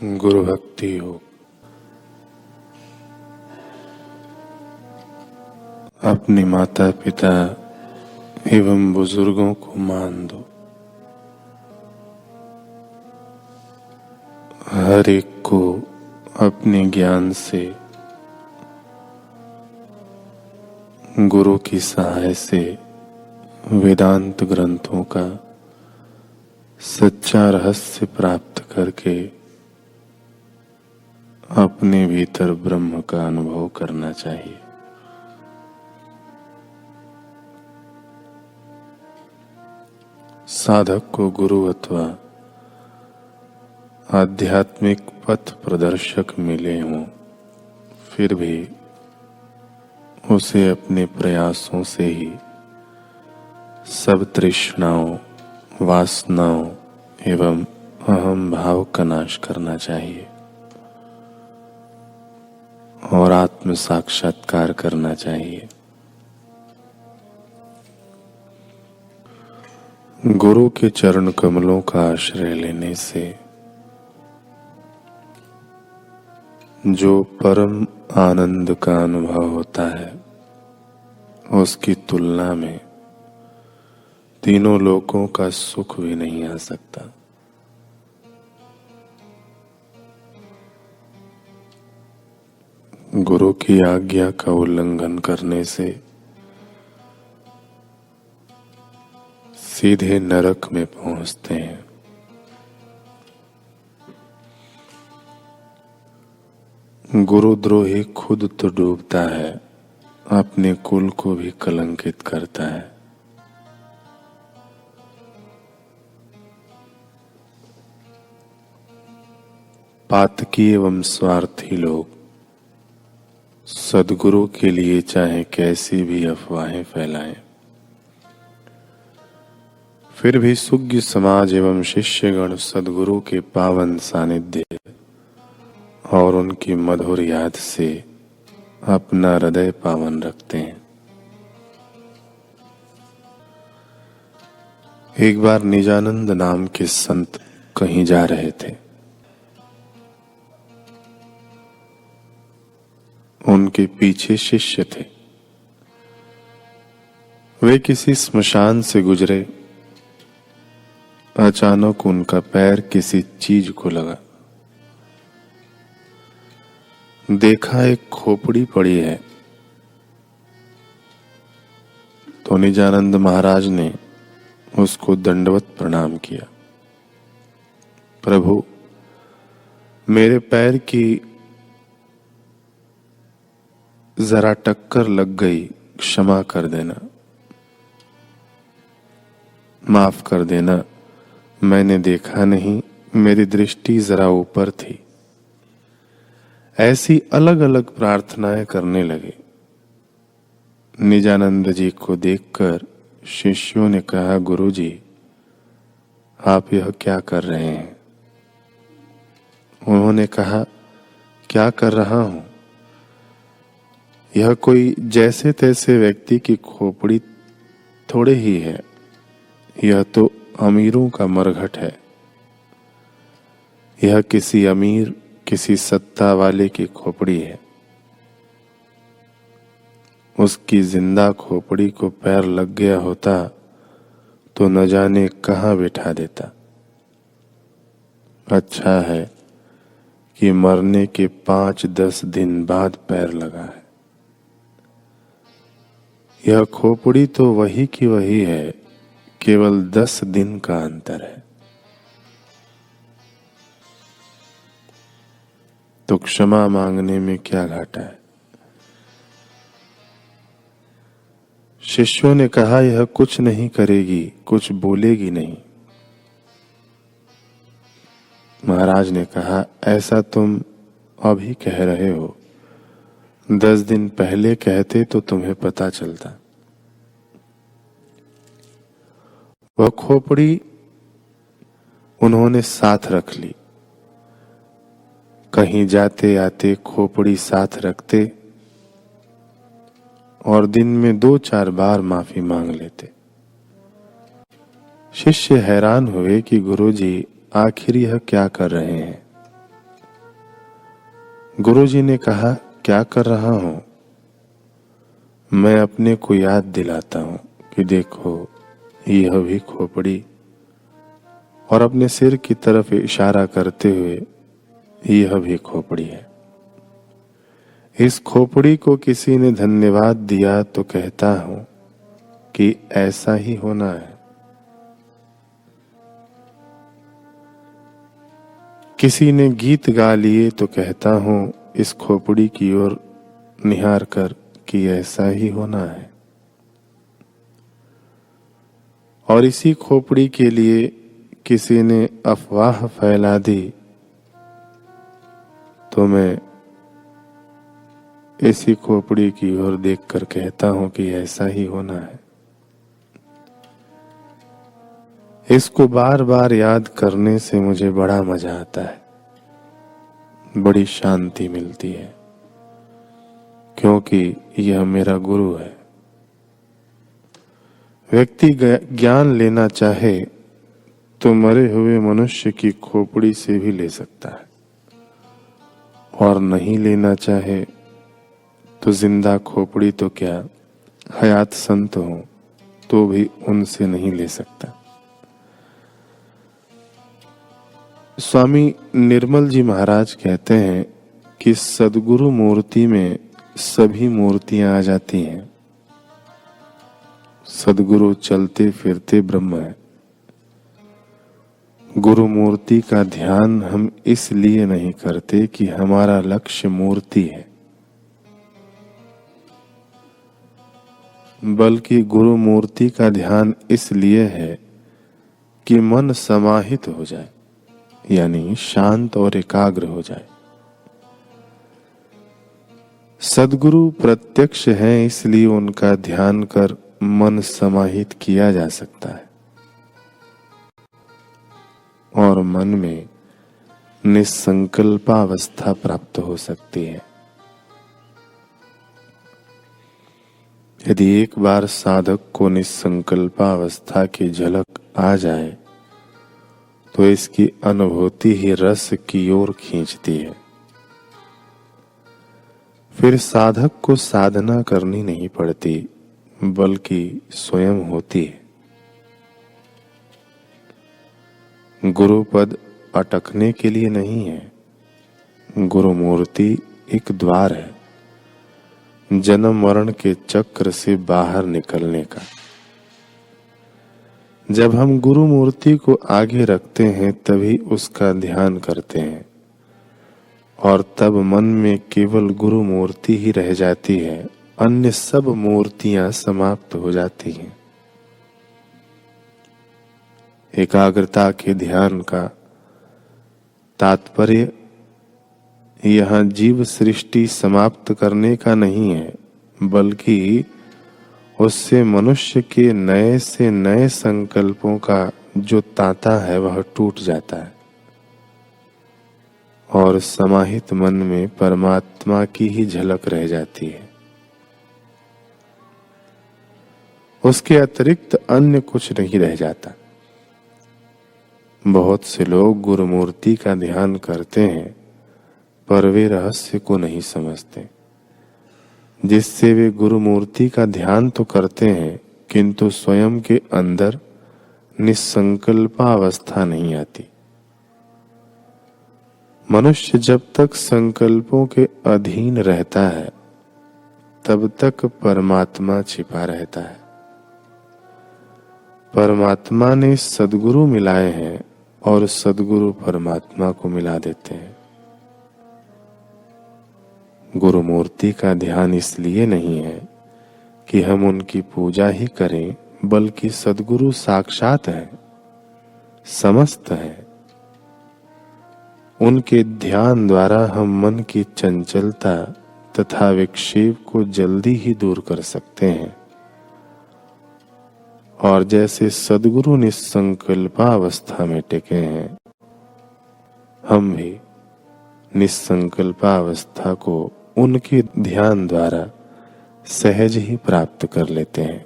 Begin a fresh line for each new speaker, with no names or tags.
गुरु भक्ति योग। अपने माता पिता एवं बुजुर्गों को मान दो। हर एक को अपने ज्ञान से, गुरु की सहाय से वेदांत ग्रंथों का सच्चा रहस्य प्राप्त करके अपने भीतर ब्रह्म का अनुभव करना चाहिए। साधक को गुरु अथवा आध्यात्मिक पथ प्रदर्शक मिले हों, फिर भी उसे अपने प्रयासों से ही सब तृष्णाओं, वासनाओं एवं अहम भाव का नाश करना चाहिए और आत्म साक्षात्कार करना चाहिए। गुरु के चरण कमलों का आश्रय लेने से जो परम आनंद का अनुभव होता है, उसकी तुलना में तीनों लोकों का सुख भी नहीं आ सकता। गुरु की आज्ञा का उल्लंघन करने से सीधे नरक में पहुंचते हैं। गुरुद्रोही खुद तो डूबता है, अपने कुल को भी कलंकित करता है। पातकी एवं स्वार्थी लोग सद्गुरु के लिए चाहे कैसी भी अफवाहें फैलाएं, फिर भी सुज्ञ समाज एवं शिष्यगण सद्गुरु के पावन सानिध्य और उनकी मधुर याद से अपना हृदय पावन रखते हैं। एक बार निजानंद नाम के संत कहीं जा रहे थे। उनके पीछे शिष्य थे। वे किसी स्मशान से गुजरे। अचानक उनका पैर किसी चीज को लगा। देखा एक खोपड़ी पड़ी है। तो निजानंद महाराज ने उसको दंडवत प्रणाम किया। प्रभु, मेरे पैर की जरा टक्कर लग गई, क्षमा कर देना, माफ कर देना, मैंने देखा नहीं, मेरी दृष्टि जरा ऊपर थी। ऐसी अलग अलग प्रार्थनाएं करने लगे। निजानंद जी को देखकर शिष्यों ने कहा, गुरु जी, आप यह क्या कर रहे हैं? उन्होंने कहा, क्या कर रहा हूं? यह कोई जैसे तैसे व्यक्ति की खोपड़ी थोड़े ही है। यह तो अमीरों का मरघट है। यह किसी अमीर, किसी सत्ता वाले की खोपड़ी है। उसकी जिंदा खोपड़ी को पैर लग गया होता तो न जाने कहां बिठा देता। अच्छा है कि मरने के 5-10 दिन बाद पैर लगा है। यह खोपड़ी तो वही की वही है, केवल 10 दिन का अंतर है। तो क्षमा मांगने में क्या घाटा है? शिष्यों ने कहा, यह कुछ नहीं करेगी, कुछ बोलेगी नहीं। महाराज ने कहा, ऐसा तुम अभी कह रहे हो, 10 दिन पहले कहते तो तुम्हें पता चलता। वह खोपड़ी उन्होंने साथ रख ली। कहीं जाते आते खोपड़ी साथ रखते और दिन में 2-4 बार माफी मांग लेते। शिष्य हैरान हुए कि गुरुजी आखिर यह क्या कर रहे हैं। गुरुजी ने कहा, क्या कर रहा हूं? मैं अपने को याद दिलाता हूं कि देखो यह भी खोपड़ी, और अपने सिर की तरफ इशारा करते हुए यह भी खोपड़ी है। इस खोपड़ी को किसी ने धन्यवाद दिया तो कहता हूं कि ऐसा ही होना है। किसी ने गीत गा लिए तो कहता हूं इस खोपड़ी की ओर निहार कर कि ऐसा ही होना है। और इसी खोपड़ी के लिए किसी ने अफवाह फैला दी तो मैं इसी खोपड़ी की ओर देखकर कहता हूं कि ऐसा ही होना है। इसको बार बार याद करने से मुझे बड़ा मजा आता है, बड़ी शांति मिलती है, क्योंकि यह मेरा गुरु है। व्यक्ति ज्ञान लेना चाहे तो मरे हुए मनुष्य की खोपड़ी से भी ले सकता है, और नहीं लेना चाहे तो जिंदा खोपड़ी तो क्या, हयात संत हो तो भी उनसे नहीं ले सकता। स्वामी निर्मल जी महाराज कहते हैं कि सद्गुरु मूर्ति में सभी मूर्तियां आ जाती हैं। सद्गुरु चलते फिरते ब्रह्म है। गुरु मूर्ति का ध्यान हम इसलिए नहीं करते कि हमारा लक्ष्य मूर्ति है, बल्कि गुरु मूर्ति का ध्यान इसलिए है कि मन समाहित हो जाए, यानी शांत और एकाग्र हो जाए। सद्गुरु प्रत्यक्ष हैं, इसलिए उनका ध्यान कर मन समाहित किया जा सकता है और मन में निसंकल्पावस्था प्राप्त हो सकती है। यदि एक बार साधक को निसंकल्पावस्था की झलक आ जाए तो इसकी अनुभूति ही रस की ओर खींचती है। फिर साधक को साधना करनी नहीं पड़ती, बल्कि स्वयं होती है। गुरुपद अटकने के लिए नहीं है, गुरु मूर्ति एक द्वार है, जन्म मरण के चक्र से बाहर निकलने का। जब हम गुरु मूर्ति को आगे रखते हैं तभी उसका ध्यान करते हैं, और तब मन में केवल गुरु मूर्ति ही रह जाती है, अन्य सब मूर्तियां समाप्त हो जाती हैं। एकाग्रता के ध्यान का तात्पर्य यहाँ जीव सृष्टि समाप्त करने का नहीं है, बल्कि उससे मनुष्य के नए से नए संकल्पों का जो तांता है वह टूट जाता है और समाहित मन में परमात्मा की ही झलक रह जाती है। उसके अतिरिक्त अन्य कुछ नहीं रह जाता। बहुत से लोग गुरुमूर्ति का ध्यान करते हैं पर वे रहस्य को नहीं समझते, जिससे वे गुरु मूर्ति का ध्यान तो करते हैं किंतु स्वयं के अंदर निसंकल्पावस्था नहीं आती। मनुष्य जब तक संकल्पों के अधीन रहता है तब तक परमात्मा छिपा रहता है। परमात्मा ने सद्गुरु मिलाए हैं और सद्गुरु परमात्मा को मिला देते हैं। गुरु मूर्ति का ध्यान इसलिए नहीं है कि हम उनकी पूजा ही करें, बल्कि सद्गुरु साक्षात हैं, समस्त हैं। उनके ध्यान द्वारा हम मन की चंचलता तथा विक्षेप को जल्दी ही दूर कर सकते हैं, और जैसे सद्गुरु निसंकल्पावस्था में टिके हैं, हम भी निसंकल्पावस्था को उनके ध्यान द्वारा सहज ही प्राप्त कर लेते हैं।